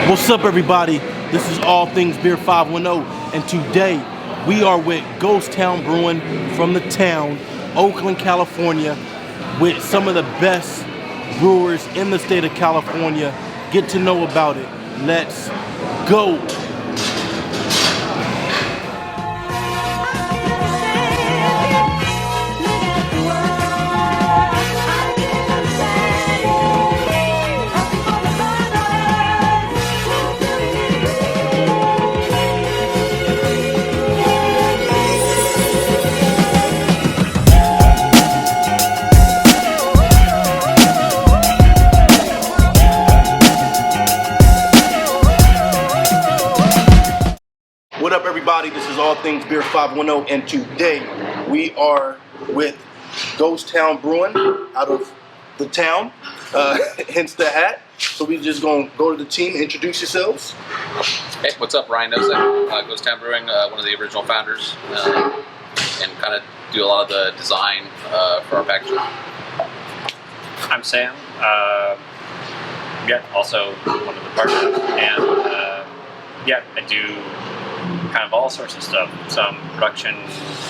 What's up, everybody? This is All Things Beer 510, and today we are with Ghost Town Brewing from the town, Oakland, California, with some of the best brewers in the state of California. Get to know about it. Let's go. What up, everybody? This is All Things Beer 510, and today we are with Ghost Town Brewing out of the town, hence the hat. So we just gonna go to the team, introduce yourselves. Hey, what's up? Ryan Nelson, Ghost Town Brewing, one of the original founders, and kind of do a lot of the design for our packaging. I'm Sam. Also one of the partners, and I do kind of all sorts of stuff. Some production,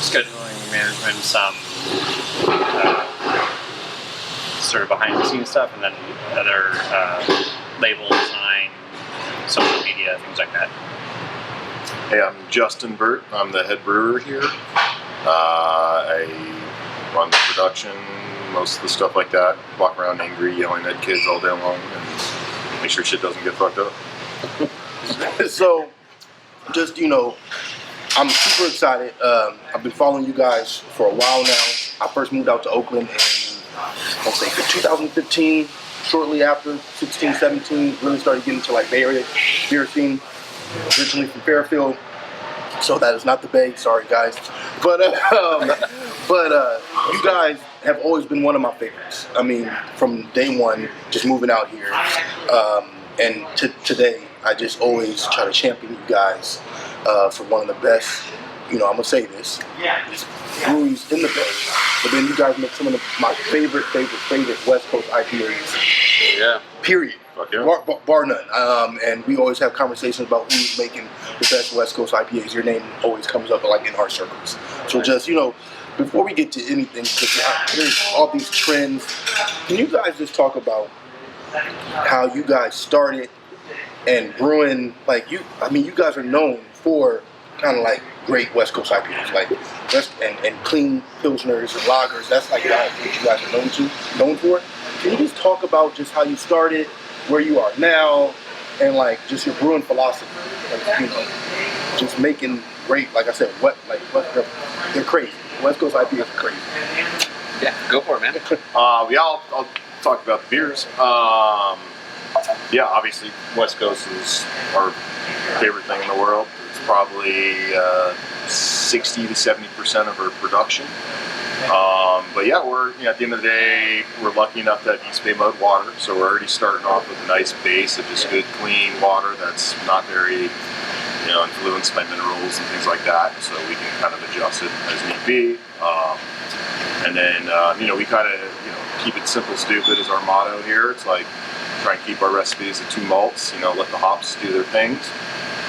scheduling, management, some sort of behind the scenes stuff, and then other label design, social media, things like that. Hey, I'm Justin Burt. I'm the head brewer here. I run the production, most of the stuff like that. Walk around angry, yelling at kids all day long, and make sure shit doesn't get fucked up. So, just, I'm super excited. I've been following you guys for a while now. I first moved out to Oakland in, 2015. Shortly after, 16, 17, really started getting into like Bay Area beer scene. Originally from Fairfield, so that is not the Bay. Sorry, guys. But you guys have always been one of my favorites. I mean, from day one, just moving out here, and today, I just always try to champion you guys for one of the best. I'm gonna say this, breweries in the Bay. But then you guys make some of my favorite West Coast IPAs. Yeah. Period. Yeah. Bar none. And we always have conversations about who's making the best West Coast IPAs. Your name always comes up like in our circles. So just, before we get to anything, because there's all these trends, can you guys just talk about how you guys started and brewing? You guys are known for kind of like great West Coast IPAs, and clean pilsners and lagers. That's like what you guys are known for. Can you just talk about just how you started, where you are now, and just your brewing philosophy? Just making great, like I said, they're crazy. West Coast IPAs are crazy. Yeah, go for it, man. I'll talk about the beers. Obviously, West Coast is our favorite thing in the world. It's probably 60 to 70% of our production. We're at the end of the day, we're lucky enough to have East Bay mud water, so we're already starting off with a nice base of just good, clean water that's not very, influenced by minerals and things like that. So we can kind of adjust it as need be. We kind of, keep it simple, stupid is our motto here. It's like try and keep our recipes at 2 malts. Let the hops do their things.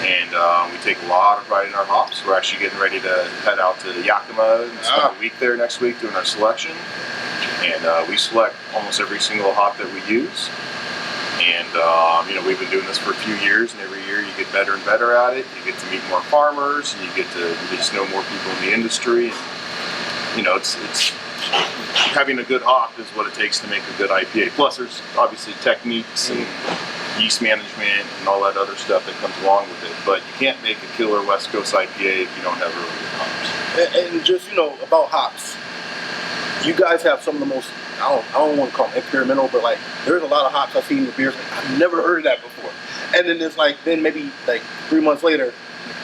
And we take a lot of pride in our hops. We're actually getting ready to head out to Yakima and spend a week there next week doing our selection. And we select almost every single hop that we use. And, we've been doing this for a few years, and every year you get better and better at it. You get to meet more farmers, and you get to just know more people in the industry. And, it's having a good hop is what it takes to make a good IPA. Plus, there's obviously techniques and yeast management and all that other stuff that comes along with it. But you can't make a killer West Coast IPA if you don't have really good hops. And just, about hops, you guys have some of the most, I don't want to call them experimental, but there's a lot of hops I've seen in your beers. I've never heard of that before. And then it's then maybe 3 months later,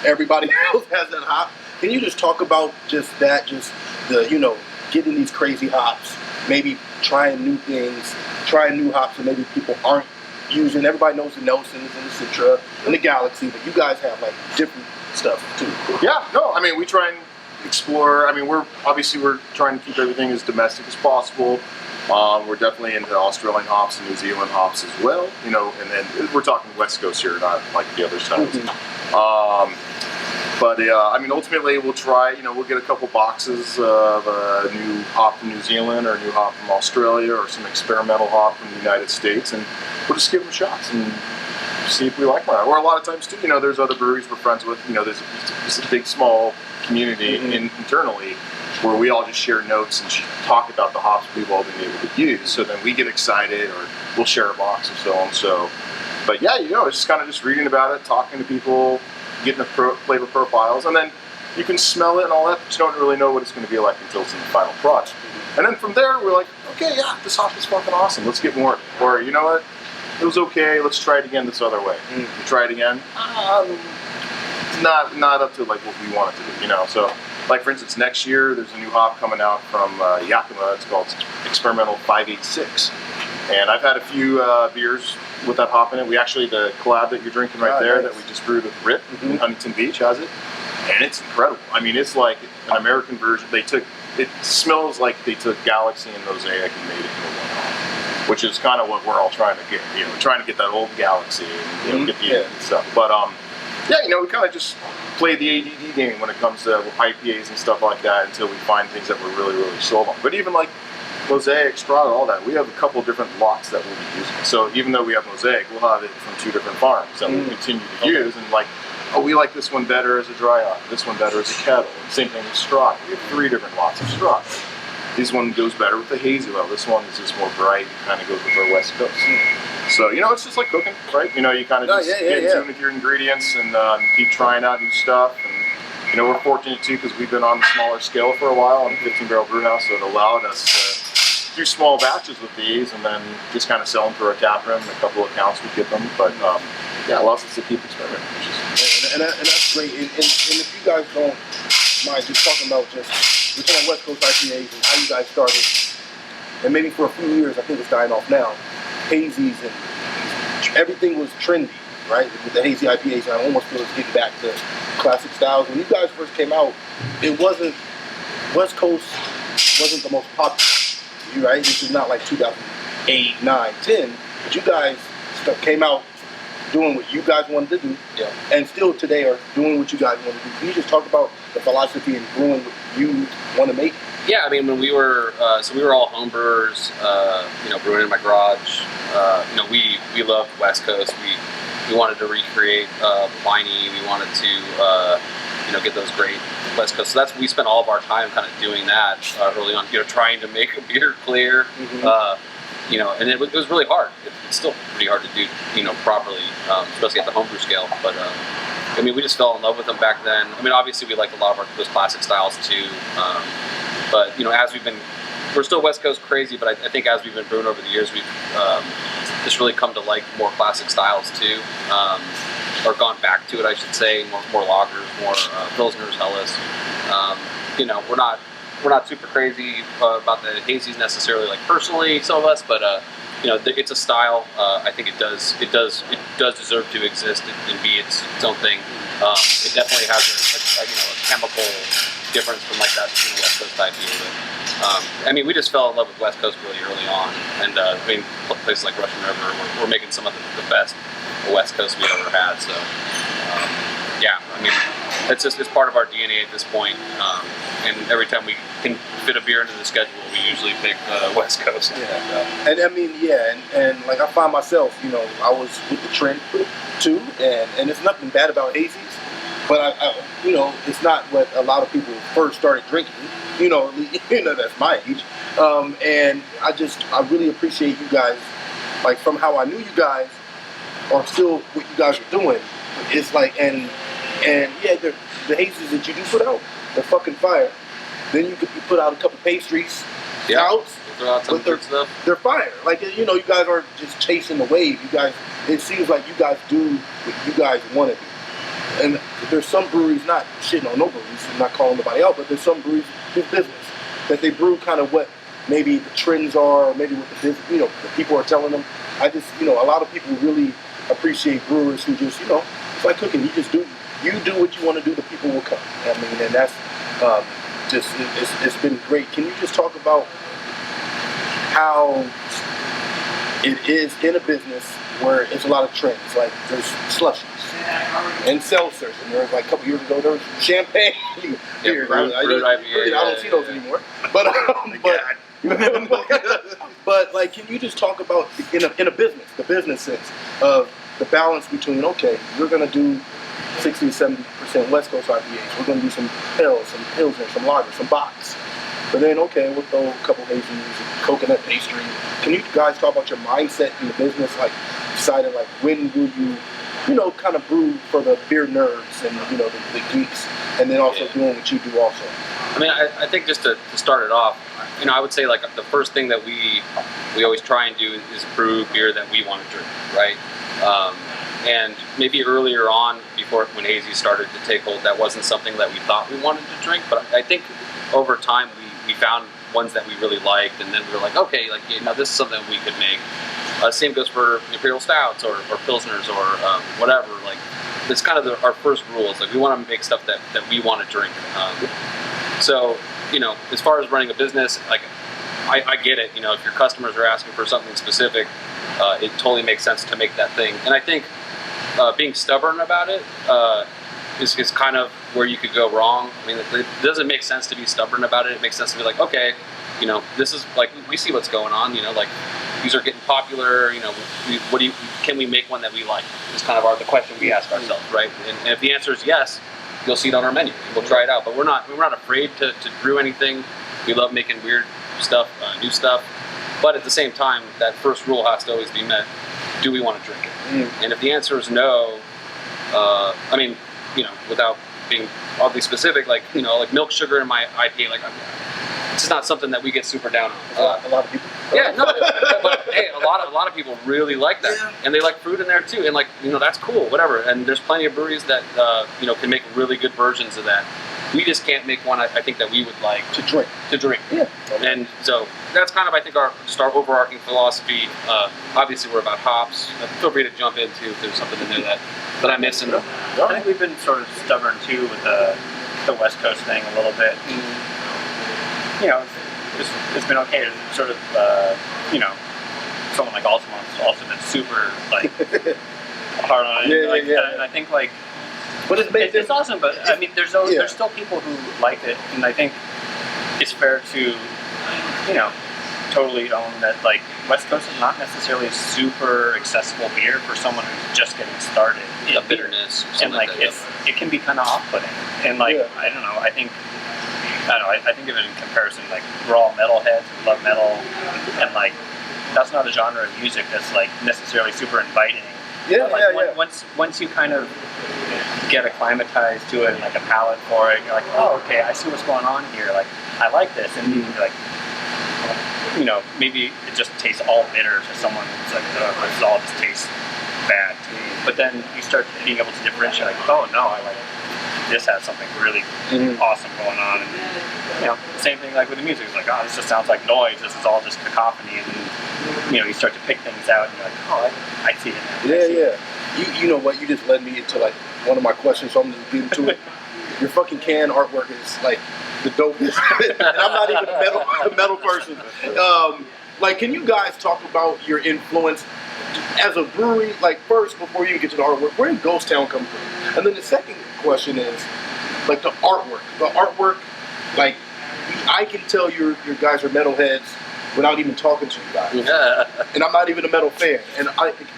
everybody else has that hop. Can you just talk about just that, just the, getting these crazy hops, maybe trying new things, trying new hops that maybe people aren't using? Everybody knows the Nelsons and the Citra and the Galaxy, but you guys have different stuff too. Yeah, no, we try and explore. We're trying to keep everything as domestic as possible. We're definitely into Australian hops and New Zealand hops as well, you know, and then we're talking West Coast here, not like the other styles. But I mean, ultimately, we'll try. You know, we'll get a couple boxes of new hop from New Zealand or new hop from Australia or some experimental hop from the United States, and we'll just give them shots and see if we like one. Or a lot of times too, you know, there's other breweries we're friends with. You know, there's a big, small community internally where we all just share notes and talk about the hops we've all been able to use. So then we get excited, or we'll share a box and so on. So, but yeah, you know, it's just kind of just reading about it, talking to people, getting the flavor profiles, and then you can smell it and all that, but you don't really know what it's going to be like until it's in the final product. And then from there, we're like, okay, yeah, this hop is fucking awesome. Let's get more. Or, you know what? It was okay. Let's try it again this other way. We try it again. Not up to like what we want it to be, you know. So, like for instance, next year there's a new hop coming out from Yakima. It's called Experimental 586, and I've had a few beers with that hop in it. We actually, the collab that you're drinking right there, that we just brewed with Rip in Huntington Beach, has it, and it's incredible. I mean, it's like an American version. It smells like they took Galaxy and Mosaic and made it into one hop, which is kind of what we're all trying to get. You know, trying to get that old Galaxy and, you know, get the and stuff. But yeah, you know, we kind of just play the ADD game when it comes to IPAs and stuff like that until we find things that we're really, really sold on. But even like Mosaic, Strata, all that, we have a couple different lots that we'll be using. So even though we have Mosaic, we'll have it from 2 different farms that we'll continue to use. And like, oh, we like this one better as a dry hop, this one better as a kettle. Same thing with Strata. We have 3 different lots of Strata. This one goes better with the hazy well. This one is just more bright and kind of goes with our West Coast. So, you know, it's just like cooking, right? You know, you kind of just get in tune with your ingredients and keep trying out new stuff. And, you know, we're fortunate too because we've been on the smaller scale for a while on the 15-barrel brew house, so it allowed us to do small batches with these and then just kind of sell them through our tap room. A couple of accounts we get them, but yeah, it allows us to keep experimenting. And that's great. And if you guys don't mind just talking about we're talking West Coast IPAs and how you guys started, and maybe for a few years, I think it's dying off now, hazies and everything was trendy, right? With the hazy IPAs, and I almost feel it's getting back to classic styles. When you guys first came out, it wasn't, West Coast wasn't the most popular, right? This is not like 2008, 9, 10, but you guys came out doing what you guys wanted to do, and still today are doing what you guys want to do. Can you just talk about the philosophy and brewing what you want to make? Yeah, I mean, when we were, so we were all home brewers, you know, brewing in my garage. You know, we loved West Coast. We wanted to recreate Pliny. We wanted to, you know, get those great West Coast. So we spent all of our time kind of doing that early on, you know, trying to make a beer clear. You know, and it was really hard. It's still pretty hard to do, you know, properly, especially at the homebrew scale. But I mean, we just fell in love with them back then. I mean, obviously we liked a lot of those classic styles too. But you know, as we're still West Coast crazy. But I think as we've been brewing over the years, we've just really come to like more classic styles too, or gone back to it, I should say. More lagers, more pilsners, Helles. You know, we're not super crazy about the hazies necessarily, like personally, some of us, but you know, it's a style. I think it does deserve to exist and be its own thing. It definitely has a you know, a chemical difference from like that, you know, West Coast IPA. But I mean, we just fell in love with West Coast really early on, and I mean, places like Russian River, we're making some of the best West Coast we've ever had. So yeah, I mean, it's part of our DNA at this point. And every time we can fit a beer into the schedule, we usually pick West Coast. Yeah, and I mean, and like I find myself, you know, I was with the trend too, and it's nothing bad about hazies, but I you know, it's not what a lot of people first started drinking. You know, that's my age, and I really appreciate you guys, like from how I knew you guys, or still what you guys are doing. It's like, and yeah, the hazies that you do put out, they're fucking fire. Then you put out a couple pastries, stouts, throw out some good stuff. They're fire. Like, you know, you guys aren't just chasing the wave. You guys, it seems like you guys do what you guys want to do. And there's some breweries, not shitting on no breweries, I'm not calling nobody out, but there's some breweries, just business, that they brew kind of what maybe the trends are, or maybe what the business, you know, the people are telling them. I just, you know, a lot of people really appreciate brewers who just, you know, it's like cooking. You do what you want to do, the people will come. I mean, and that's it's been great. Can you just talk about how it is in a business where it's a lot of trends. Like there's slushies and seltzers, and there was like a couple years ago there was champagne beer. Brewed IPA, I don't see those anymore. But but like, can you just talk about in a business, the business sense of the balance between, okay, we're gonna do 60 to 70% West Coast IPAs, we're gonna do some Pils, some Pilsner, some lager, some box. But then, okay, we'll throw a couple Hazies, coconut pastry. Can you guys talk about your mindset in the business, like deciding like when will you, kind of brew for the beer nerds and the geeks, and then also doing what you do also? I mean, I think just to start it off, I would say like the first thing that we always try and do is brew beer that we want to drink, right? And maybe earlier on, when Hazy started to take hold, that wasn't something that we thought we wanted to drink. But I think over time we found ones that we really liked, and then we were like, okay, like this is something we could make. Same goes for imperial stouts or pilsners or whatever. Like it's kind of our first rules. Like we want to make stuff that we want to drink. So as far as running a business, like I get it. If your customers are asking for something specific, it totally makes sense to make that thing. And I think being stubborn about it is kind of where you could go wrong. I mean, it doesn't make sense to be stubborn about it. It makes sense to be like, okay, this is like, we see what's going on. Like these are getting popular. Can we make one that we like? Is kind of the question we ask ourselves, right? And if the answer is yes, you'll see it on our menu. We'll try it out. But we're not afraid to brew anything. We love making weird stuff, new stuff. But at the same time, that first rule has to always be met. Do we want to drink it? And if the answer is no, I mean, without being oddly specific, like milk sugar in my IPA, like it's not something that we get super down on. A lot of people. Yeah, no, but hey, a lot of people really like that, and they like fruit in there too, and like that's cool, whatever. And there's plenty of breweries that can make really good versions of that. We just can't make one I think that we would like to drink. Yeah. And so that's kind of, I think, our overarching philosophy. Obviously, we're about hops. Feel free to jump in too if there's something in there that I'm missing. I think we've been sort of stubborn too with the West Coast thing a little bit. And, it's been okay. It's sort of someone like Altamont's also been super like hard on it. And I think like. But it's awesome, but I mean, there's still people who like it, and I think it's fair to, totally own that. Like West Coast is not necessarily a super accessible beer for someone who's just getting started. The bitterness, and like it can be kind of off-putting, and like I don't know. I think of it in comparison. Like we're all metalheads, we love metal, and like that's not a genre of music that's like necessarily super inviting. Once you kind of get acclimatized to it and like a palate for it, you're like, oh, okay, I see what's going on here. Like, I like this, and you're like, maybe it just tastes all bitter to someone who's like, this all just tastes bad to me. But then you start being able to differentiate, like, oh no, I like this has something really awesome going on. And same thing like with the music. It's like, oh, this just sounds like noise. This is all just cacophony, and you start to pick things out, and you're like, oh, I see it now. You know what? You just led me into like one of my questions, so I'm just getting to it. Your fucking can artwork is like the dopest. And I'm not even a metal person. Like, can you guys talk about your influence as a brewery? Like, first, before you get to the artwork, where did Ghost Town come from? And then the second question is like the artwork. The artwork, like I can tell your guys are metalheads without even talking to you guys. And I'm not even a metal fan. And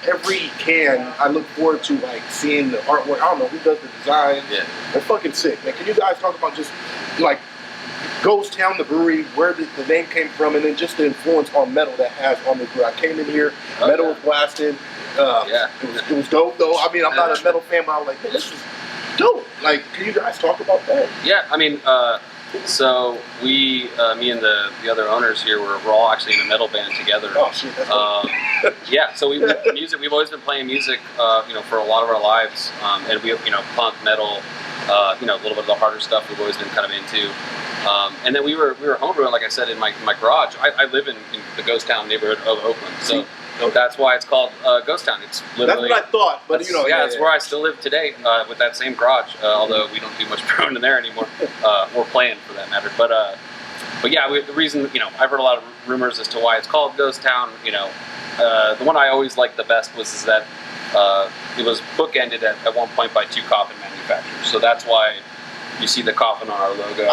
every can, I look forward to like seeing the artwork. I don't know who does the design. They're fucking sick. Man, can you guys talk about just like Ghost Town, the brewery, where the name came from, and then just the influence on metal that has on the brewery? I came in here, metal was blasted. It was dope though. I mean, I'm not a metal fan, but I was like, man, this is dope. Like, can you guys talk about that? Yeah, I mean, so me and the other owners here, we're all actually in a metal band together. Oh shit, that's cool. So we've always been playing music, for a lot of our lives, and we, punk, metal, a little bit of the harder stuff we've always been kind of into. And then we were homebrewing, like I said, in my garage. I live in the Ghost Town neighborhood of Oakland, so that's why it's called Ghost Town. It's literally, that's what I thought, but that's where I still live today, with that same garage. Although we don't do much brewing in there anymore, or playing for that matter. But yeah, the reason I've heard a lot of rumors as to why it's called Ghost Town. The one I always liked the best was that it was bookended at one point by 2 coffin manufacturers. So that's why you see the coffin on our logo.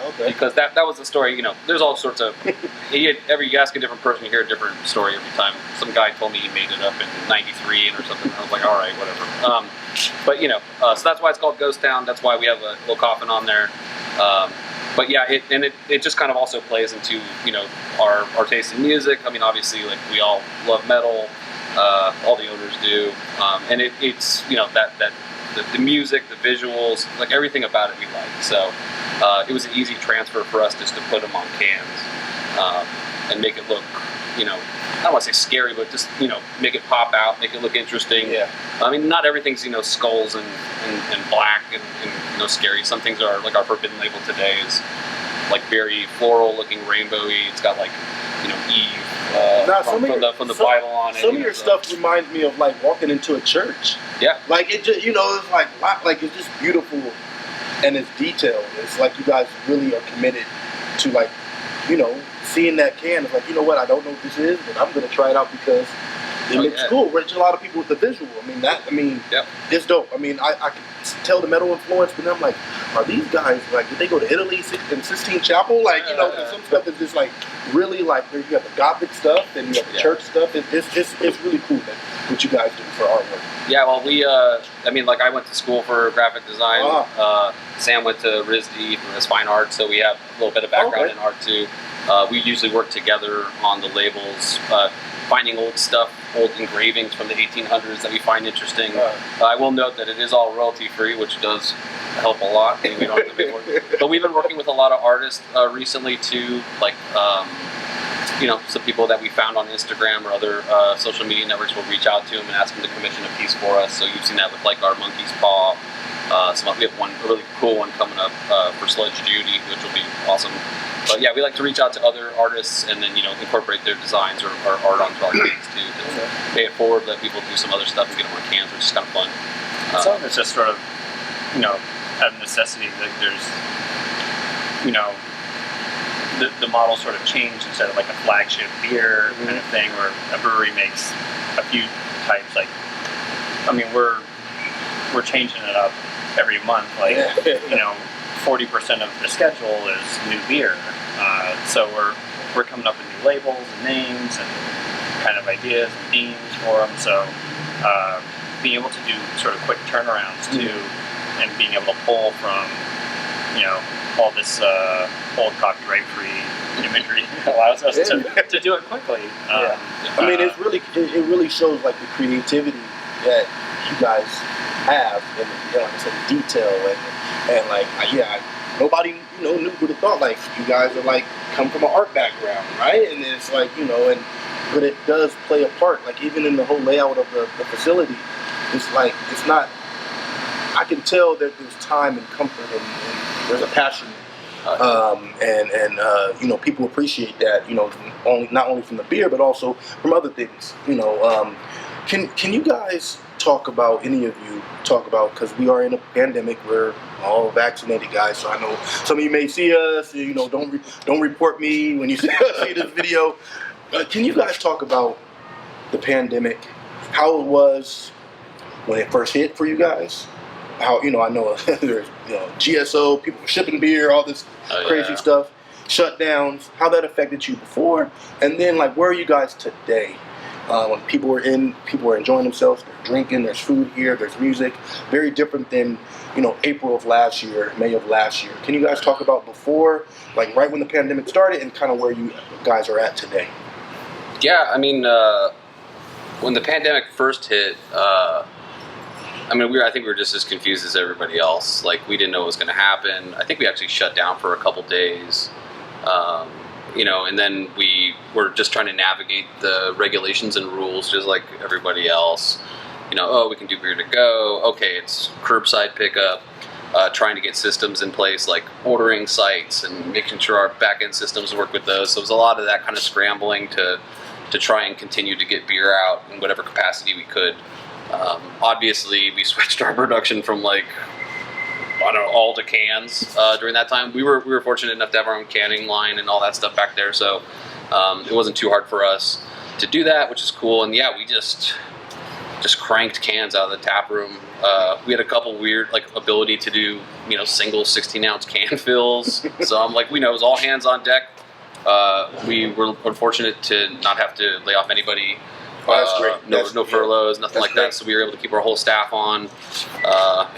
Okay. Because that was the story. There's all sorts of. You ask a different person, you hear a different story every time. Some guy told me he made it up in '93 or something. I was like, all right, whatever. So that's why it's called Ghost Town. That's why we have a little coffin on there. But yeah, it just kind of also plays into our taste in music. I mean, obviously, like we all love metal. All the owners do, and it's that the music, the visuals, like everything about it we like. So it was an easy transfer for us just to put them on cans and make it look, I don't want to say scary, but just make it pop out, make it look interesting. Yeah. I mean, not everything's skulls and black and scary. Some things are like our Forbidden label today is like very floral looking, rainbowy. It's got like Eve from the Bible on it. Some of your stuff reminds me of like walking into a church. Yeah. Like it just it's like it's just beautiful and it's detailed. It's like you guys really are committed to like seeing that can. It's like, you know what, I don't know what this is, but I'm gonna try it out because it looks cool. Reach a lot of people with the visual. Yep. It's dope. I mean, I can tell the metal influence, but I'm like, are these guys like, did they go to Italy in Sistine Chapel? Like, some stuff is just like really like you have the Gothic stuff and you have the church stuff. It's really cool what you guys do for artwork. Yeah, well, we I went to school for graphic design. Sam went to RISD for his fine art, so we have a little bit of background in art too. We usually work together on the labels, finding old stuff, old engravings from the 1800s that we find interesting. I will note that it is all royalty free, which does help a lot. We don't have to pay for it. But we've been working with a lot of artists recently too, like some people that we found on Instagram or other social media networks will reach out to them and ask them to commission a piece for us. So you've seen that with like our Monkey's Paw. We have a really cool one coming up for Sledge Judy, which will be awesome. But yeah, we like to reach out to other artists and then incorporate their designs or art onto our cans too. To pay it forward, let people do some other stuff and get them on cans, which is kind of fun. Some of it's just sort of out of necessity. Like there's the model sort of changed instead of like a flagship beer kind of thing, where a brewery makes a few types. Like, I mean, we're changing it up every month. Like 40% of the schedule is new beer. So we're coming up with new labels and names and kind of ideas and themes for them. So being able to do sort of quick turnarounds too, and being able to pull from all this old copyright-free imagery allows us to do it quickly. I mean, it really shows like the creativity that you guys have, and like I said, detail and like nobody knew who'd have thought like you guys are like come from an art background, right? And it's like but it does play a part. Like even in the whole layout of the facility, it's like it's not. I can tell that there's time and comfort and there's a passion, and people appreciate that. Not only from the beer but also from other things. Can you guys talk about because we are in a pandemic, we're all vaccinated guys, so I know some of you may see us, don't report me when you see this video. Can you guys talk about the pandemic, how it was when it first hit for you guys? How I know there's GSO, people were shipping beer, all this crazy stuff, shutdowns, how that affected you before, and then like where are you guys today? When people are enjoying themselves, they're drinking, there's food here, there's music, very different than April of last year, May of last year. Can you guys talk about before, like right when the pandemic started, and kind of where you guys are at today? Yeah, I mean, when the pandemic first hit, I think we were just as confused as everybody else. Like we didn't know what was going to happen. I think we actually shut down for a couple days. And then we were just trying to navigate the regulations and rules just like everybody else. We can do beer to go. Okay, it's curbside pickup. Trying to get systems in place like ordering sites and making sure our back-end systems work with those. So it was a lot of that kind of scrambling to try and continue to get beer out in whatever capacity we could. Obviously, we switched our production from like don't know, all the cans during that time. We were fortunate enough to have our own canning line and all that stuff back there, so it wasn't too hard for us to do that, which is cool. And yeah, we just cranked cans out of the tap room. We had a couple weird ability to do single 16-ounce can fills. So I'm like, it was all hands on deck. We were unfortunate to not have to lay off anybody. That's great. No furloughs, nothing like great. that. So we were able to keep our whole staff on,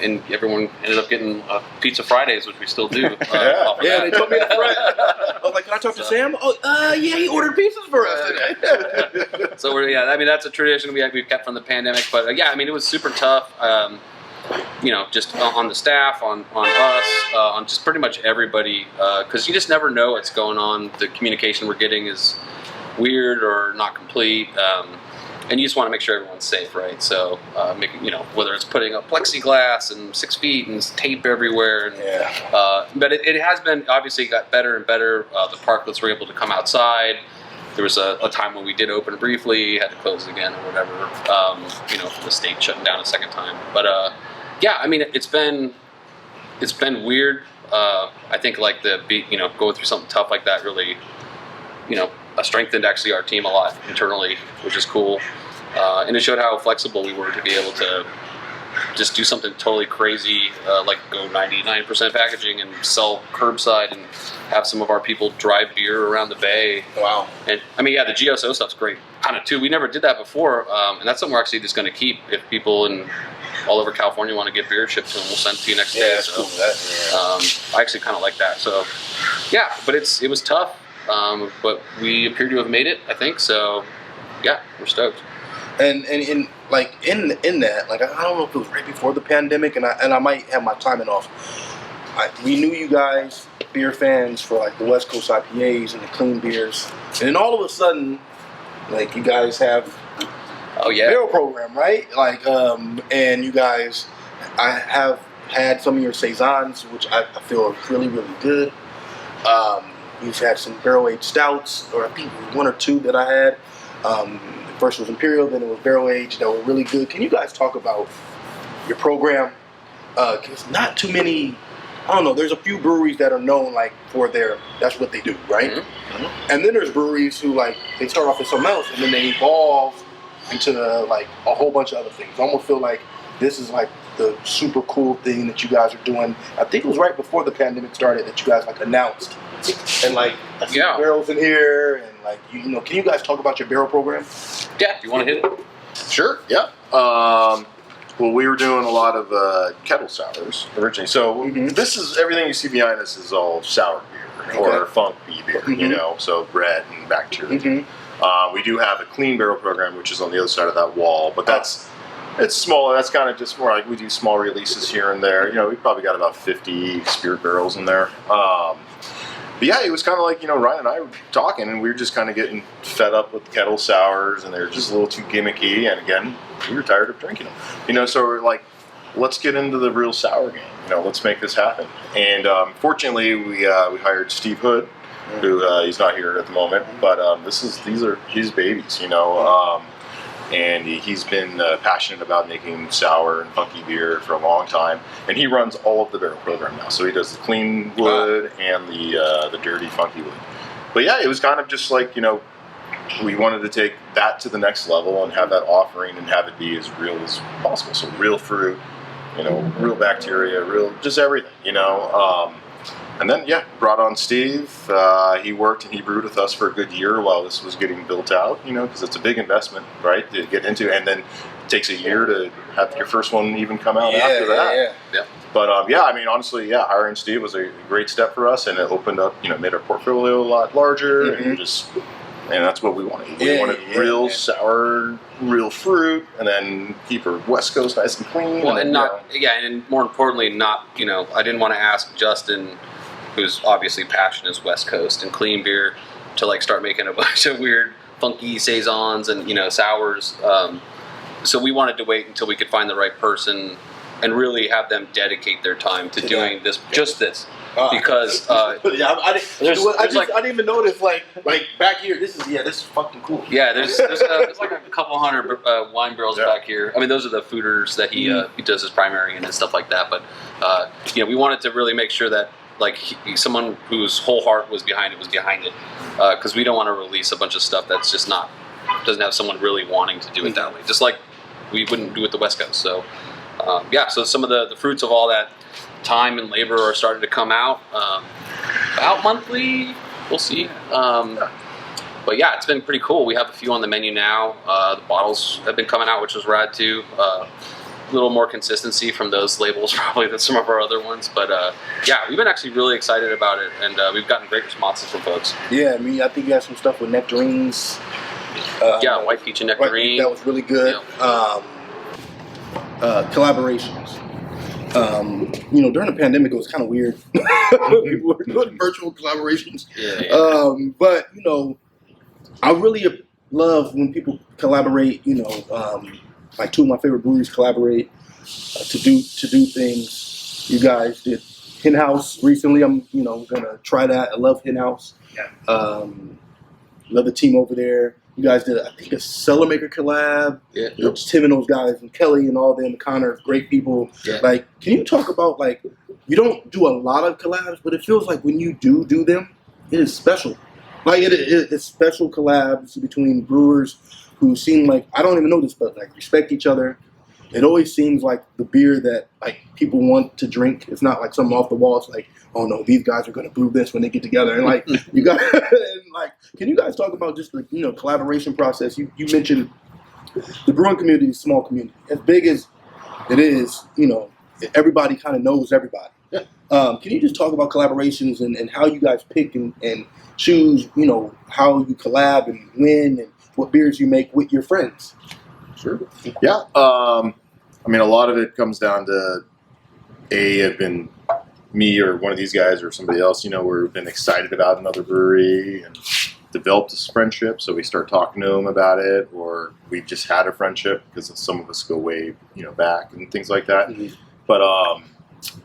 and everyone ended up getting Pizza Fridays, which we still do. Yeah, they told me that. I was like, "Can I talk to Sam?" Oh, yeah, he ordered pizzas for us today. So that's a tradition we've kept from the pandemic. But it was super tough. Just on the staff, on us, on just pretty much everybody, because you just never know what's going on. The communication we're getting is weird or not complete. And you just want to make sure everyone's safe, right? So, whether it's putting up plexiglass and 6 feet and tape everywhere, and, but it has been obviously got better and better. The parklets were able to come outside. There was a time when we did open briefly, had to close again or whatever. For the state shutting down a second time. But it's been weird. I think going through something tough like that really, strengthened actually our team a lot internally, which is cool. And it showed how flexible we were to be able to just do something totally crazy, like go 99% packaging and sell curbside and have some of our people drive beer around the bay. Wow. And the GSO stuff's great kind of too. We never did that before, and that's something we're actually just going to keep. If people all over California want to get beer shipped to them, we'll send it to you next day. That's so, cool. I actually kind of like that. So, but it was tough. But we appear to have made it, I think. So, we're stoked. And in that, I don't know if it was right before the pandemic, and I might have my timing off. We knew you guys, beer fans, for the West Coast IPAs and the clean beers, and then all of a sudden, you guys have barrel program, right? And you guys, I have had some of your saisons, which I feel are really, really good. You've had some barrel-aged stouts, or I think one or two that I had. The first was Imperial, then it was barrel-aged, that were really good. Can you guys talk about your program? Because not too many, I don't know, there's a few breweries that are known for that's what they do, right? Mm-hmm. And then there's breweries who they start off with something else, and then they evolve into a whole bunch of other things. I almost feel like this is the super cool thing that you guys are doing. I think it was right before the pandemic started that you guys announced. And I see barrels in here, and can you guys talk about your barrel program? Yeah, do you want to hit it? Sure, yeah. Well, we were doing a lot of kettle sours originally. So this is everything you see behind us is all sour beer or funky beer, so red and bacteria. Mm-hmm. We do have a clean barrel program, which is on the other side of that wall, but it's smaller. That's kind of just more we do small releases here and there. We've probably got about 50 spirit barrels in there. But it was kind of Ryan and I were talking, and we were just kind of getting fed up with kettle sours, and they were just a little too gimmicky. And again, we were tired of drinking them, So we're like, let's get into the real sour game. Let's make this happen. And fortunately, we hired Steve Hood, who he's not here at the moment, but these are his babies, and he's been passionate about making sour and funky beer for a long time, and he runs all of the barrel program now. So he does the clean wood and the dirty funky wood. But it was kind of just we wanted to take that to the next level and have that offering and have it be as real as possible. So real fruit, real bacteria, real just everything, And then, brought on Steve. He worked and he brewed with us for a good year while this was getting built out, because it's a big investment, right, to get into. And then it takes a year to have your first one even come out after that. Yeah. But, honestly, hiring Steve was a great step for us, and it opened up, made our portfolio a lot larger, and that's what we wanted. We wanted real sour, real fruit, and then keep our West Coast nice and clean. Well, and more importantly, I didn't want to ask Justin, who's obviously passionate as West Coast and clean beer, to start making a bunch of weird, funky saisons and sours. So we wanted to wait until we could find the right person and really have them dedicate their time to doing this, just this, because yeah, I didn't like, I didn't even notice like back here. This is fucking cool. yeah, there's like a couple hundred wine barrels back here. I mean, those are the fooders that he does his primary and stuff like that. But you know, we wanted to really make sure that like someone whose whole heart was behind it, because we don't want to release a bunch of stuff that's just doesn't have someone really wanting to do it that way. Just like we wouldn't do it the West Coast. So so some of the fruits of all that time and labor are starting to come out about monthly. We'll see. But yeah, it's been pretty cool. We have a few on the menu now. The bottles have been coming out, which was rad too. A little more consistency from those labels probably than some of our other ones. But yeah, we've been actually really excited about it, and we've gotten great responses from folks. Yeah, I mean, I think you had some stuff with nectarines. Yeah, white peach and nectarine. That was really good. Yeah. Collaborations. You know, during the pandemic, it was kind of weird. People were doing virtual collaborations. Yeah. But you know, I really love when people collaborate. You know, like two of my favorite breweries collaborate to do things. You guys did Hen House recently. I'm gonna try that. I love Hen House. Yeah. Love the team over there. You guys did, I think, a Cellar Maker collab. Yeah. Tim and those guys, and Kelly and all them, Connor, great people. Yeah. Like, can you talk about, like, you don't do a lot of collabs, but it feels like when you do them, it is special. Like, it's special collabs between brewers who seem like, I don't even know this, but, like, respect each other. It always seems like the beer that, like, people want to drink. It's not like something off the wall. It's like, oh no, these guys are going to brew this when they get together. And like, you got, and like, can you guys talk about just the collaboration process? You mentioned the brewing community is a small community. As big as it is, everybody kind of knows everybody. Yeah. Can you just talk about collaborations and how you guys pick and choose, how you collab and when and what beers you make with your friends? Sure. Yeah. I mean, a lot of it comes down to have been me or one of these guys or somebody else, we've been excited about another brewery and developed this friendship. So we start talking to them about it, or we've just had a friendship because some of us go way, back and things like that. Mm-hmm. But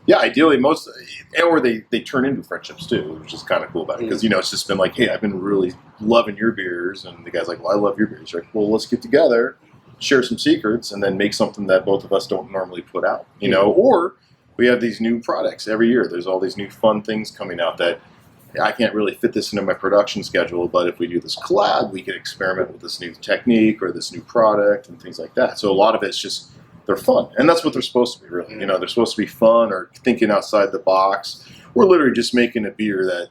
yeah, ideally or they turn into friendships too, which is kind of cool about it because, it's just been like, hey, I've been really loving your beers. And the guy's like, well, I love your beers. You're like, well, let's get together, share some secrets, and then make something that both of us don't normally put out, or we have these new products every year. There's all these new fun things coming out that I can't really fit this into my production schedule, but if we do this collab, we can experiment with this new technique or this new product and things like that. So a lot of it's just, they're fun. And that's what they're supposed to be, really. They're supposed to be fun or thinking outside the box. We're literally just making a beer that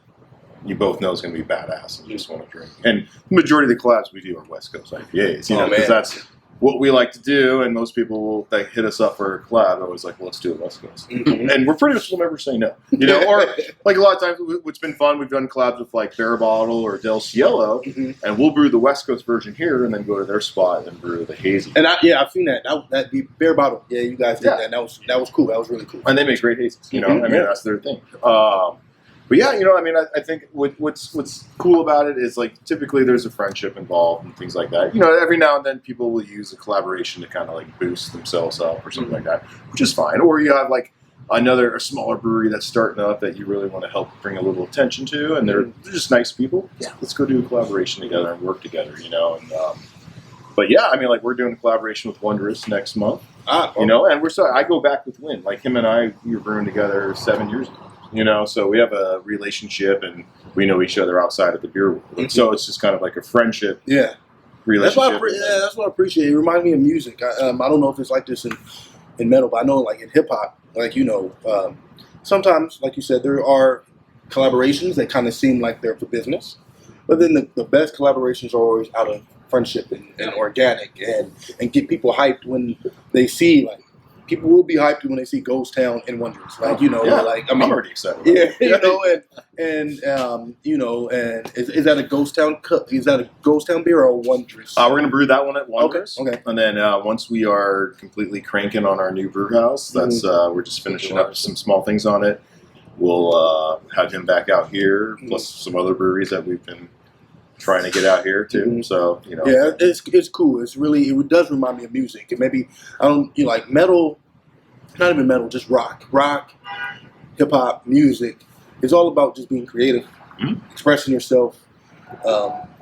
you both know is going to be badass and you just want to drink. And the majority of the collabs we do are West Coast IPAs, because that's what we like to do, and most people that hit us up for a collab are always like, well, let's do it West Coast. Mm-hmm. And we're pretty much will never say no. Or like a lot of times what's been fun, we've done collabs with like Bear Bottle or Del Cielo, and we'll brew the West Coast version here and then go to their spot and brew the hazy. And I've seen that. That the Bear Bottle. Yeah, you guys did that. That was cool. That was really cool. And they make great hazes, I mean, that's their thing. But yeah, I think what's cool about it is like typically there's a friendship involved and things like that. Every now and then people will use a collaboration to kind of like boost themselves up or something like that, which is fine. Or you have like a smaller brewery that's starting up that you really want to help bring a little attention to, and they're just nice people. Yeah, let's go do a collaboration together and work together, And but yeah, I mean, like we're doing a collaboration with Wondrous next month, and I go back with Win. Like him and I, we were brewing together 7 years ago. So we have a relationship and we know each other outside of the beer world. Mm-hmm. So it's just kind of like a friendship relationship. That's what I appreciate. It reminds me of music. I don't know if it's like this in metal, but I know like in hip hop, like, sometimes, like you said, there are collaborations that kind of seem like they're for business. But then the best collaborations are always out of friendship and organic and get people hyped when they see like, people will be hyped when they see Ghost Town and Wondrous, like I'm already excited. And is that a Ghost Town cup? Is that a Ghost Town beer or a Wondrous? We're gonna brew that one at Wondrous. Okay. And then once we are completely cranking on our new brew house, that's we're just finishing up some small things on it. We'll have him back out here, plus some other breweries that we've been trying to get out here too. So yeah, it's cool. It does remind me of music, and maybe I don't like metal. not even metal, just rock, hip hop, music. It's all about just being creative, expressing yourself,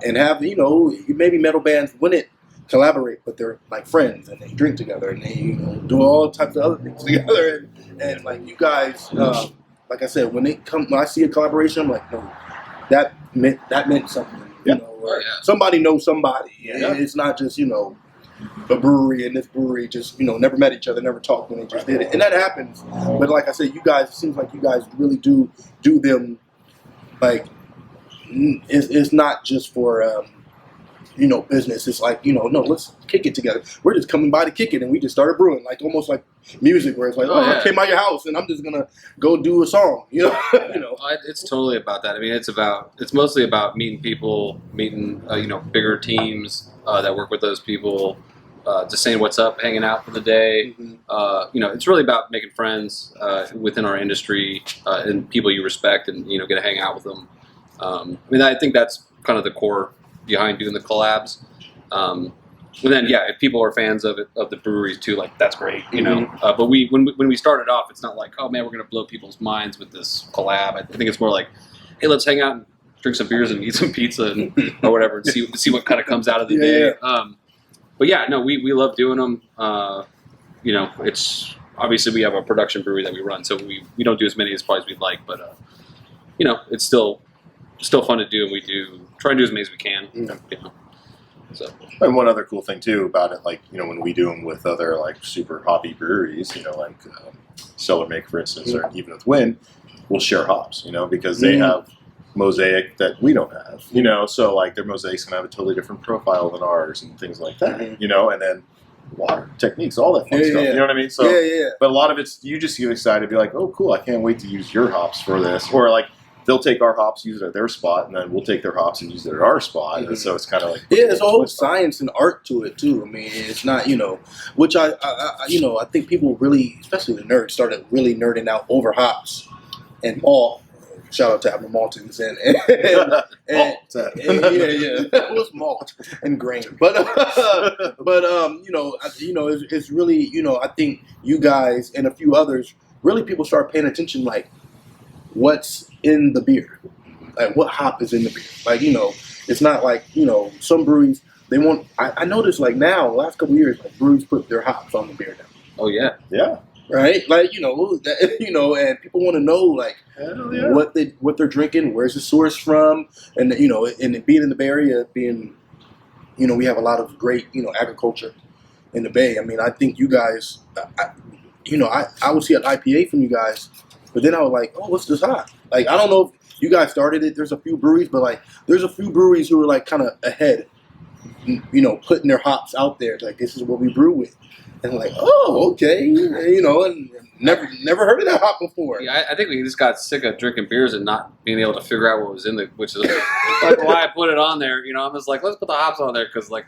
and have maybe metal bands wouldn't collaborate, but they're like friends and they drink together and they do all types of other things together. And like you guys, like I said, when I see a collaboration, I'm like, no, that meant something. Yeah. Somebody knows somebody. Yeah. It's not just a brewery and this brewery just never met each other, never talked when they just did it, and that happens. But like I said, you guys, it seems like you guys really do them like it's not just for business. It's like no, let's kick it together. We're just coming by to kick it, and we just started brewing, like almost like music, where it's like, I came by your house and I'm just gonna go do a song. It's totally about that. I mean, it's mostly about meeting people, meeting bigger teams that work with those people, just saying what's up, hanging out for the day. It's really about making friends within our industry and people you respect, and get to hang out with them. I think that's kind of the core behind doing the collabs. And then, if people are fans of the breweries too, like that's great, But when we started off, it's not like, oh man, we're gonna blow people's minds with this collab. I think it's more like, hey, let's hang out and drink some beers and eat some pizza or whatever, and see what kind of comes out of the day. But we love doing them. It's obviously we have a production brewery that we run, so we don't do as many as probably as we'd like, but it's still fun to do, and we try and do as many as we can. So. And one other cool thing too about it, like when we do them with other like super hoppy breweries, like Cellar Make, for instance, or even with Win, we'll share hops, because they have mosaic that we don't have, so like their mosaics can have a totally different profile than ours and things like that, and then water techniques, all that fun stuff. You know what I mean? So, but a lot of it's you just get excited, be like, oh, cool, I can't wait to use your hops for this, or like. They'll take our hops, use it at their spot, and then we'll take their hops and use it at our spot. And so it's kind of like there's a whole science and art to it too. I mean, it's not which I think people really, especially the nerds, started really nerding out over hops and malt. Shout out to Abner Maltons and it was malt and grain, but it's really I think you guys and a few others really people start paying attention like. What's in the beer? Like what hop is in the beer? Like it's not like some breweries they want. I noticed like now the last couple of years like breweries put their hops on the beer now. Oh yeah, right. Like and people want to know like what they're drinking, where's the source from, and and being in the Bay Area, being we have a lot of great agriculture in the Bay. I mean, I think you guys, I would see an IPA from you guys. But then I was like, oh, what's this hop? Like, I don't know if you guys started it. There's a few breweries, but like, there's a few breweries who are like kind of ahead, putting their hops out there. Like, this is what we brew with. And I'm like, oh, okay. And never heard of that hop before. Yeah, I think we just got sick of drinking beers and not being able to figure out what was in which is like why I put it on there. I'm just like, let's put the hops on there because like,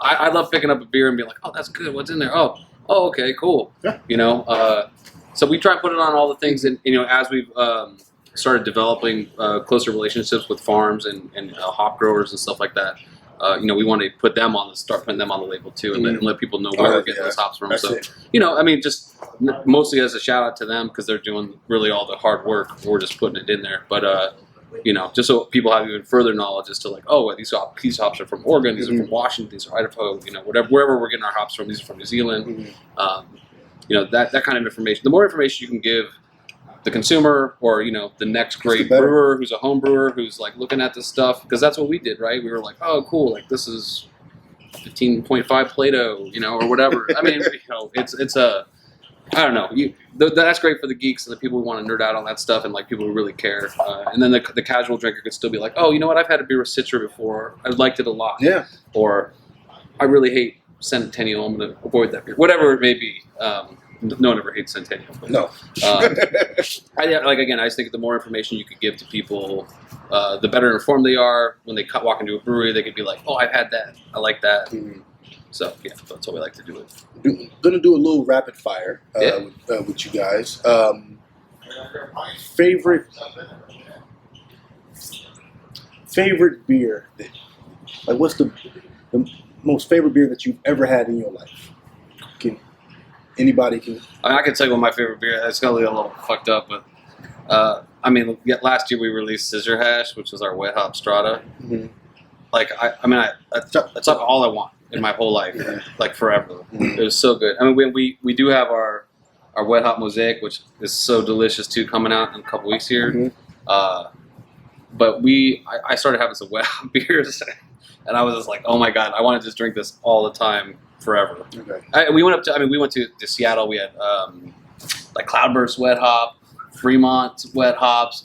I love picking up a beer and being like, oh, that's good. What's in there? Oh, okay, cool. Yeah. So we try and put it on all the things, and as we've started developing closer relationships with farms and hop growers and stuff like that, we want to start putting them on the label too, and let people know where we're getting those hops from. So, just mostly as a shout out to them because they're doing really all the hard work. We're just putting it in there, but just so people have even further knowledge as to like, oh, these hops are from Oregon, these are from Washington, these are Idaho, wherever we're getting our hops from, these are from New Zealand. That kind of information. The more information you can give the consumer or, the next great brewer who's a home brewer who's like looking at this stuff, because that's what we did, right? We were like, oh, cool, like this is 15.5 Plato, or whatever. I mean, it's a, I don't know. That's great for the geeks and the people who want to nerd out on that stuff and like people who really care. And then the casual drinker could still be like, oh, you know what? I've had a beer with Citra before. I liked it a lot. Yeah. Or I really hate Centennial. I'm going to avoid that beer. Whatever it may be. No one ever hates Centennial. But, no. I just think the more information you could give to people, the better informed they are. When they walk into a brewery, they could be like, oh, I've had that. I like that. Mm-hmm. So, that's what we like to do. Going to do a little rapid fire with you guys. Favorite beer? What's the most favorite beer that you've ever had in your life? Anybody can. I can tell you what my favorite beer. It's gonna be a little fucked up, but last year we released Scissor Hash, which was our wet hop strata. Mm-hmm. Like that's like all I want in my whole life, like forever. Mm-hmm. It was so good. I mean, we do have our wet hop mosaic, which is so delicious too, coming out in a couple weeks here. Mm-hmm. But I started having some wet hop beers, and I was just like, oh my god, I want to just drink this all the time, forever. Okay. We went to Seattle. We had like Cloudburst wet hop, Fremont wet hops,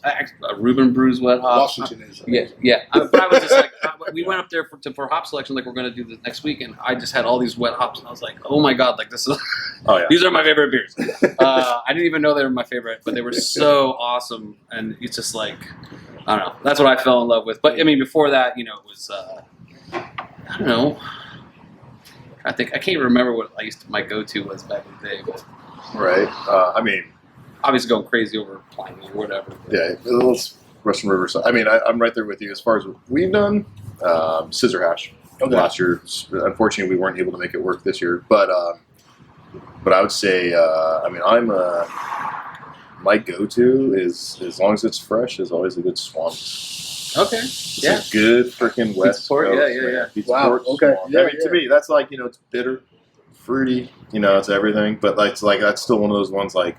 Reuben Brews wet hops. Washington is. Yeah. But I was just like, we went up there for hop selection, like we're going to do this next week, and I just had all these wet hops, and I was like, oh my god, like this is. Oh yeah. These are my favorite beers. I didn't even know they were my favorite, but they were so awesome, and it's just like, I don't know. That's what I fell in love with. But I mean, before that, it was I don't know. I can't even remember what my go-to was back in the day, but Right. I mean, obviously going crazy over Pliny or whatever. yeah, it's Russian River. I mean, I'm right there with you as far as what we've done. Scissor Hash. Okay. Last year, unfortunately, we weren't able to make it work this year. But I would say, I mean, my go-to is, as long as it's fresh, is always a good swamp. Okay. It's Yeah. a good freaking West Port, Coast. yeah. man. Pizza Wow, Port, okay, swamp. yeah, I mean, to yeah. me, that's like, it's bitter, fruity, it's everything. But it's like, that's still one of those ones, like,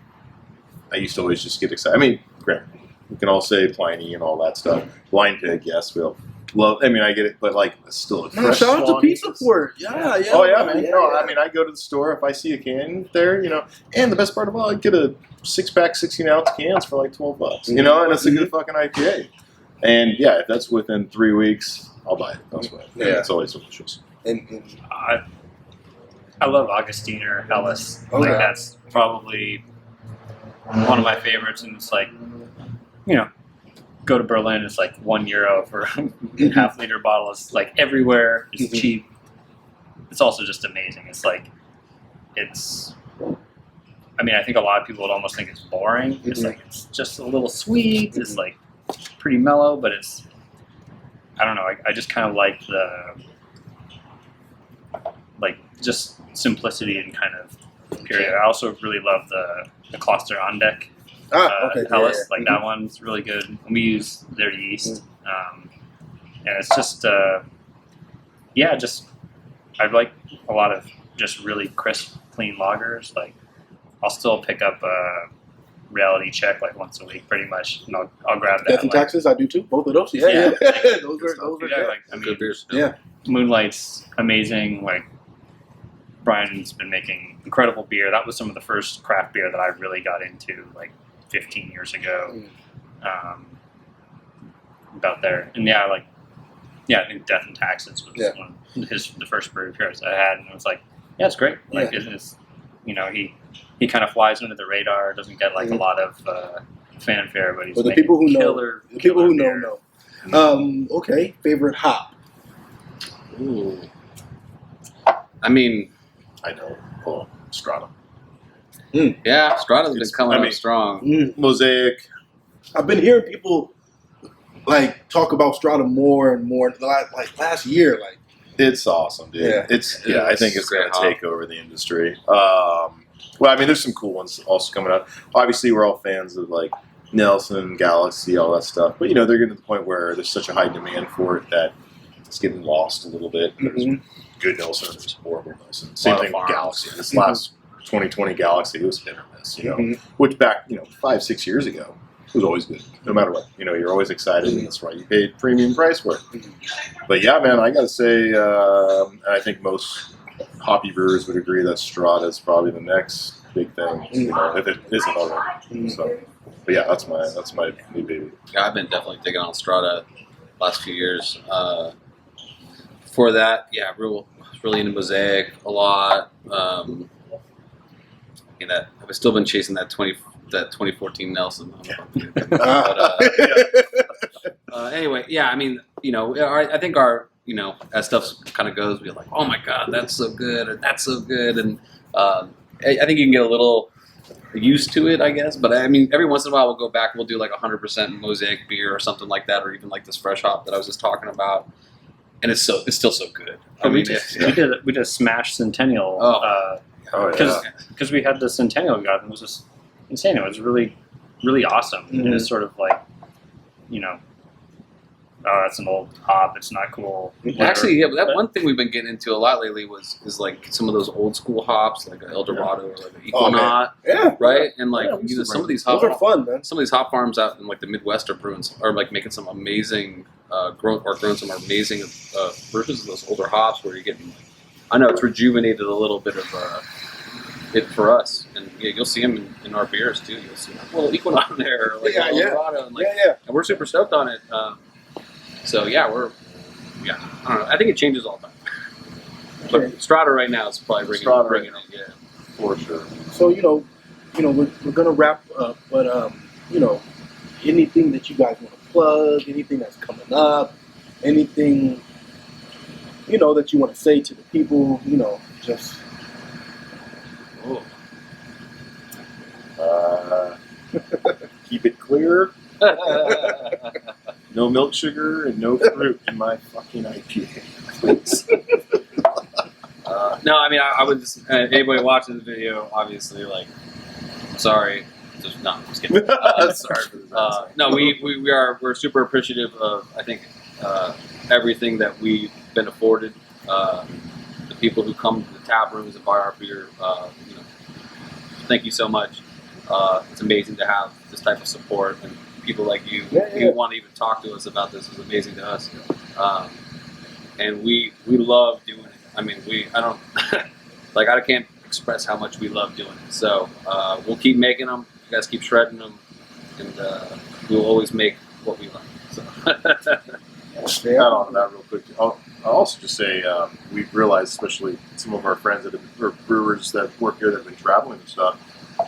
I used to always just get excited. I mean, granted, we can all say Pliny and all that stuff. Blind Pig, yes, we'll love. I mean, I get it, but like, it's still a No, fresh shout out to swan. Pizza Port. Yeah. Oh yeah, man. Yeah, I mean, I go to the store if I see a can there, and the best part of all, I get a 6-pack, 16-ounce cans for like $12, and it's a good fucking IPA. And yeah, if that's within 3 weeks, I'll buy it. That's right. Yeah. It's always delicious. And I love Augustiner Ellis. Okay. Like that's probably one of my favorites, and it's like, go to Berlin, it's like €1 for a half-liter bottle. It's like everywhere. It's Mhm. cheap. It's also just amazing. It's like, I mean, I think a lot of people would almost think it's boring. It's Mhm. like, it's just a little sweet. It's like pretty mellow, but I don't know. I just kind of like just simplicity and kind of period. I also really love the Kloster Andeck okay. Ellis. Yeah. Like that one's really good. We use their yeast, and it's just I like a lot of just really crisp, clean lagers. Like I'll still pick up a Reality Check like once a week, pretty much, and I'll grab that. Death and Taxes, I do too. Both of those. Yeah. Yeah. those are Yeah, like, I Good mean, beers. Yeah. Moonlight's amazing. Like Brian's been making incredible beer. That was some of the first craft beer that I really got into, like 15 years ago. About there, and I think Death and Taxes was one of the first brew beers I had, and it was like, yeah, it's great. Like it's he kind of flies under the radar. Doesn't get like a lot of fanfare, but he's But the making people who know, killer, the people who beer. know. Okay. Favorite hop. Ooh. I mean, I know. Oh, Strata. yeah, Strata's been coming up strong. Mosaic. I've been hearing people like talk about Strata more and more. Like last year, like It's awesome, dude. Yeah. I think it's going to take over the industry. Well, I mean, there's some cool ones also coming up. Obviously, we're all fans of like Nelson, Galaxy, all that stuff. But they're getting to the point where there's such a high demand for it that it's getting lost a little bit. There's good Nelson, there's horrible Nelson. Same thing with Galaxy. This last 2020 Galaxy, it was hit or miss. Which back 5-6 years ago, it was always good, no matter what. You're always excited, and that's right. You paid premium price for it. But yeah, man, I gotta say, I think most hoppy brewers would agree that Strata is probably the next big thing, if it isn't already. So, but yeah, that's my new baby. Yeah, I've been definitely digging on Strata last few years. Before that, really into Mosaic a lot. I've still been chasing that 2014 Nelson. Anyway, yeah, I mean, I think our, as stuff kind of goes, we're like, oh my god, that's so good, or that's so good, and I think you can get a little used to it, I guess. But I mean, every once in a while, we'll go back, and we'll do like 100% Mosaic beer or something like that, or even like this fresh hop that I was just talking about, and it's still so good. I mean, we did a Smash Centennial Oh yeah. Because we had the Centennial Garden, it was just insane. It was really, really awesome. Mhm. It was sort of like, you know, oh, that's an old hop. It's not cool. whatever. Actually, yeah, but that one thing we've been getting into a lot lately is like some of those old school hops, like an El Dorado or like an Oh, man. Equinox, Yeah. right? And like Yeah, we used to some of bring- these Those hop are fun, man. some of these hop farms out in like the Midwest are like making some amazing growing some amazing versions of those older hops where you're getting like, I know it's rejuvenated a little bit of it for us, and yeah, you'll see them in our beers too. You'll see like, well, Equinox there, or like Yeah, El yeah. Dorado, and like Yeah. and we're super stoked on it. So yeah, I don't know. I think it changes all the time. But Okay. Strata right now is probably bringing it. Yeah. For sure. So we're gonna wrap up, but anything that you guys want to plug, anything that's coming up, anything that you want to say to the people, just Keep it clear. No milk sugar and no fruit in my fucking IPA, please. No, I mean, I would just anybody watching the video, obviously, like, sorry, just kidding. Sorry for this. No, we're super appreciative of I think everything that we've been afforded. The people who come to the tap rooms and buy our beer, thank you so much. It's amazing to have this type of support and people like you who want to even talk to us about this is amazing to us. And we love doing it. I mean, I don't like I can't express how much we love doing it. So we'll keep making them. You guys keep shredding them, and we'll always make what we like. So. Add on to that real quick. I'll also just say we've realized, especially some of our friends or brewers that work here that have been traveling and stuff,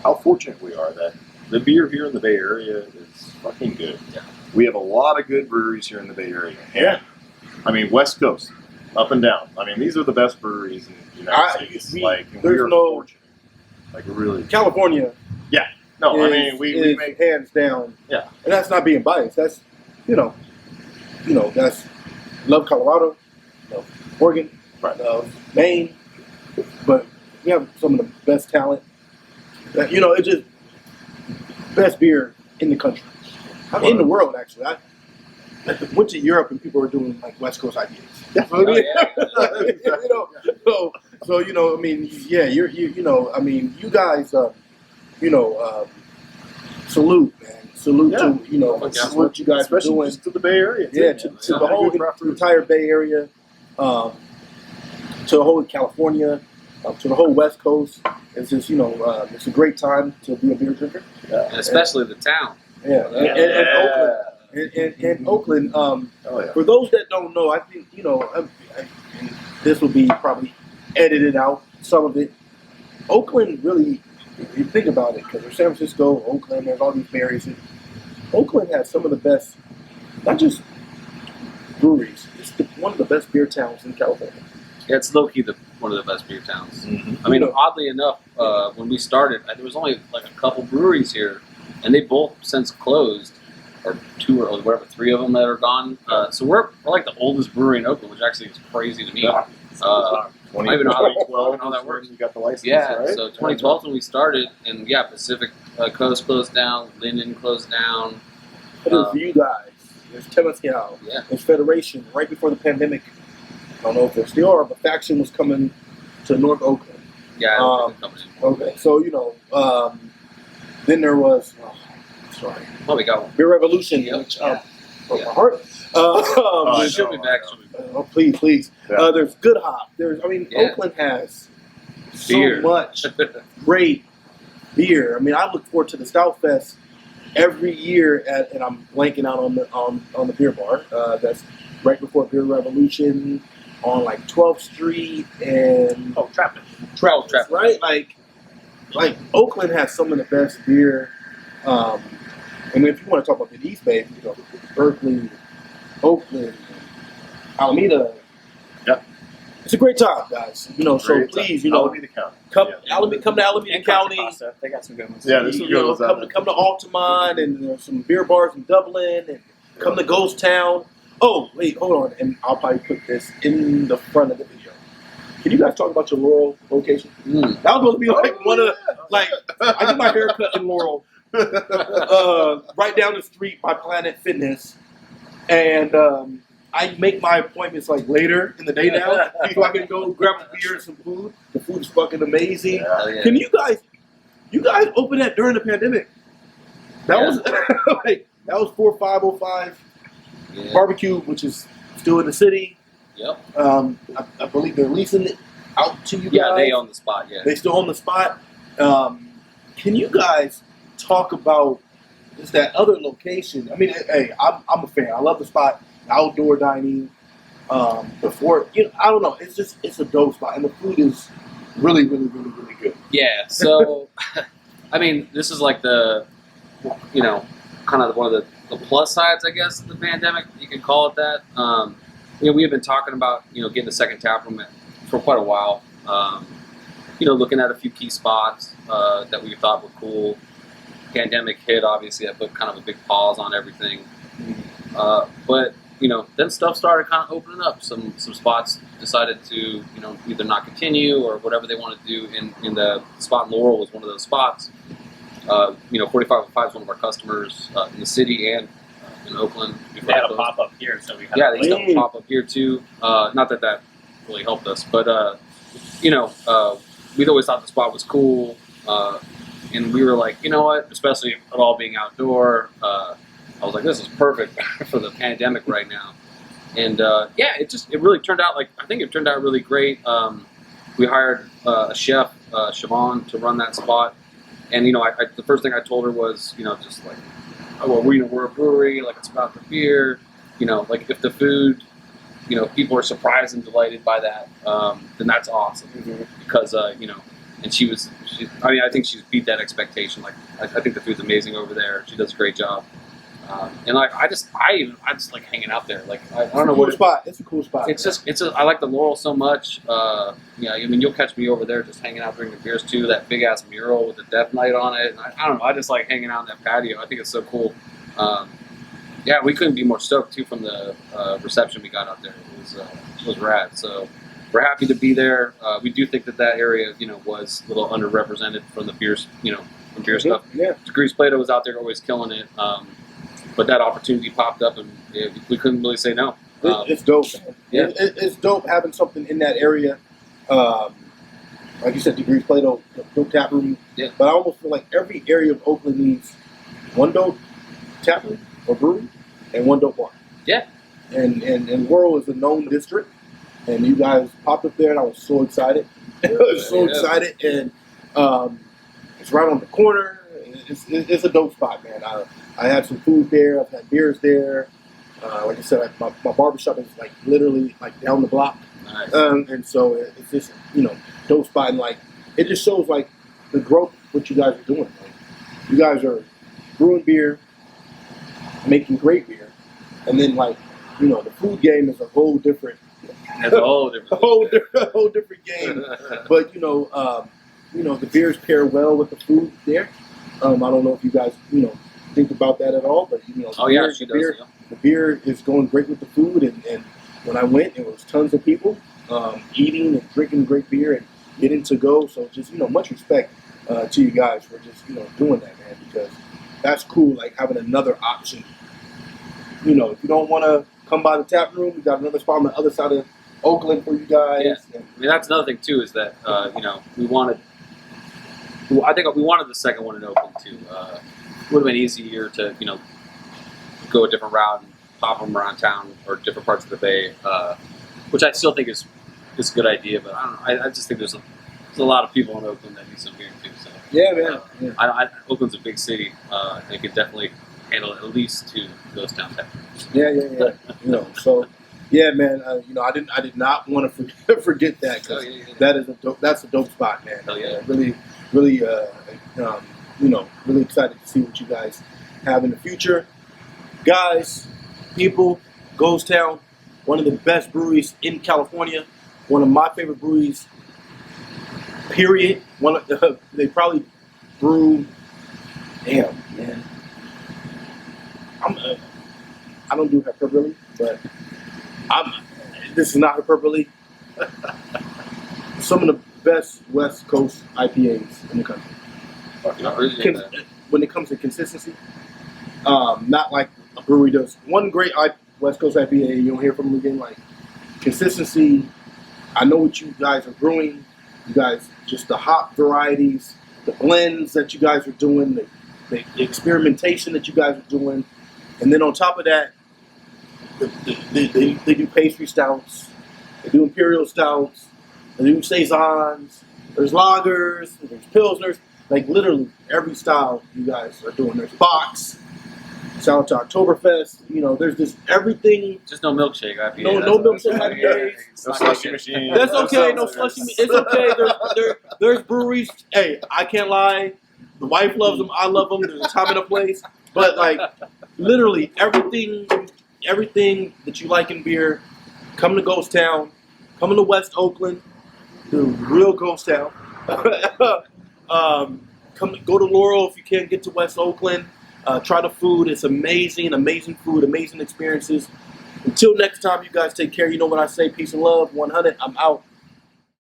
how fortunate we are that the beer here in the Bay Area is fucking good. Yeah. We have a lot of good breweries here in the Bay Area. Yeah. I mean, West Coast, up and down. I mean, these are the best breweries in the United States. And there's we are no- fortunate. Like, really. California. No, I is- mean, we is make. hands down. Yeah. And that's not being biased. That's that's love Colorado, love Oregon, Right. love Maine, but we have some of the best talent. That it's just best beer in the country, in the world actually. I went to Europe and people were doing like West Coast IPAs. Oh, yeah. So I mean, yeah, I mean, you guys, salute, man. Salute Yeah. to what you guys are Especially doing. just to the Bay Area. too. Yeah, to the whole entire Bay Area, to the whole California, to the whole West Coast. It's just it's a great time to be a beer drinker. And especially the town. Yeah, and Oakland, and Oakland. Oh, yeah. For those that don't know, I think and this will be probably edited out, some of it. Oakland really, if you think about it, because there's San Francisco, Oakland, there's all these areas. And Oakland has some of the best, not just breweries. It's one of the best beer towns in California. Yeah, it's low key one of the best beer towns. Mhm. I mean, oddly enough, when we started, there was only like a couple breweries here, and they both since closed, or two or whatever, three of them that are gone. So we're like the oldest brewery in Oakland, which actually is crazy to me. Yeah. I don't even know how that 2012 works. You got the license, Yeah, right? so 2012 when we started, and yeah, Pacific Coast closed down, Linden closed down. But it's you guys. There's Temescal. Yeah. There's Federation. Right before the pandemic, I don't know if there still are, but Faction was coming to North Oakland. Yeah, coming in. Okay, so then there was. Sorry. Oh, we got one. Beer Revolution, Yep. which Yeah. broke my heart. I She'll know, be back. I know. She'll be back. Oh, please. Yeah. There's Good Hop. Yeah. Oakland has Beer. so much great beer. I mean, I look forward to the Stout Fest every year, and I'm blanking out on the beer bar. That's right before Beer Revolution on like 12th Street and Trappist. Trappist, right? Like Oakland has some of the best beer. And if you want to talk about the East Bay, you go Berkeley, Oakland, Alameda. Yeah. It's a great time, guys. So Great please, time. Alameda County. come Yeah. come to Alameda And County. Contra Costa. They got some good ones. Yeah, this is good. Come to Altamont, and there's some beer bars in Dublin, and come to Ghost Town. Oh, wait, hold on, and I'll probably put this in the front of the video. Can you guys talk about your Laurel location? That was supposed to be like one of like I get my hair cut in Laurel, right down the street by Planet Fitness, and I make my appointments like later in the day now, so I can go grab a beer and some food. The food is fucking amazing. Yeah. Can you guys open that during the pandemic? That was like that was 4505 barbecue, which is still in the city. Yep. I believe they're leasing it out to you guys. Yeah, they own the spot. Yeah. They still own the spot. Can you guys talk about just that other location? I mean, hey, I'm a fan. I love the spot. Outdoor dining. Before I don't know. It's a dope spot, and the food is really, really, really, really good. Yeah. So, I mean, this is like the, kind of one of the plus sides, I guess, of the pandemic. You could call it that. We have been talking about, getting a second tap room for quite a while. Looking at a few key spots that we thought were cool. Pandemic hit, obviously, that put kind of a big pause on everything. But then stuff started kind of opening up. Some spots decided to, either not continue or whatever they wanted to do. In the spot in Laurel was one of those spots. 4505 is one of our customers in the city and in Oakland. They had a pop up here, so we had they still have a pop up here too. Not that really helped us, but we'd always thought the spot was cool, and we were like, you know what? Especially it all being outdoor, I was like, this is perfect for the pandemic right now. And it really turned out I think it turned out really great. We hired a chef, Siobhan, to run that spot. And the first thing I told her was, just like, oh, well, we're a brewery, like it's about the beer, like if the food, people are surprised and delighted by that, then that's awesome. Because and I think she's beat that expectation. Like I think the food's amazing over there. She does a great job. And I just like hanging out there. Like I don't know what spot. It's a cool spot. I like the Laurel so much. You'll catch me over there just hanging out drinking beers too. That big ass mural with the Death Knight on it. And I don't know. I just like hanging out in that patio. I think it's so cool. We couldn't be more stoked too from the reception we got out there. It was rad. So we're happy to be there. We do think that area, was a little underrepresented from the beers, from beer stuff. Yeah. Degrees Plato was out there always killing it. But that opportunity popped up, and we couldn't really say no. It's dope, man. Yeah. It's dope having something in that area. Like you said, Degrees Plato, dope tap room. Yeah. But I almost feel like every area of Oakland needs one dope tap room or brewery and one dope bar. Yeah. And Laurel is a known district, and you guys popped up there, and I was so excited. Excited, and it's right on the corner. It's a dope spot, man. I had some food there. I've had beers there. Like I said, my barbershop is like literally like down the block. Nice. And so it's just dope spot, and like it just shows like the growth what you guys are doing. Like, you guys are brewing beer, making great beer, and then like the food game is a whole different. It's a whole different game. But the beers pair well with the food there. I don't know if you guys think about that at all, but she does. The beer is going great with the food, and when I went, it was tons of people eating and drinking great beer and getting to go. So just much respect to you guys for just doing that, man, because that's cool. Like having another option. If you don't want to come by the tap room, we got another spot on the other side of Oakland for you guys. Yeah. I mean, that's another thing too is that we wanted. I think we wanted the second one in Oakland too. It would have been easier to go a different route and pop them around town or different parts of the bay, which I still think is a good idea. But I don't know. I just think there's a lot of people in Oakland that need some beer too. So yeah, man. Oakland's a big city. They could definitely handle at least 2 ghost town tap rooms. Yeah. So yeah, man. I did not want to forget that because that's a dope spot, man. Hell yeah. Really, really excited to see what you guys have in the future. Guys, people, Ghost Town, one of the best breweries in California, one of my favorite breweries, period. They probably brew, damn, man. I don't do hyperbole, but this is not hyperbole. some of the best West Coast IPAs in the country. I appreciate that. When it comes to consistency, not like a brewery does. One great West Coast IPA, you don't hear from them again. Like consistency, I know what you guys are brewing. You guys, just the hop varieties, the blends that you guys are doing, the experimentation that you guys are doing, and then on top of that, they do pastry stouts, they do imperial stouts, they do saisons. There's lagers, there's pilsners. Like literally every style you guys are doing. There's box. Shout out to Oktoberfest. You know, there's just everything. Just no milkshake IPA. No milkshake IPAs. No slushy machine. That's okay. No slushy. It's okay. There's breweries. Hey, I can't lie. The wife loves them. I love them. There's a time and a place. But like, literally everything that you like in beer, come to Ghost Town. Come to West Oakland, the real Ghost Town. Go to Laurel if you can't get to West Oakland. Try the food. It's amazing food, amazing experiences. Until next time, you guys take care. You know what I say. Peace and love. 100. I'm out.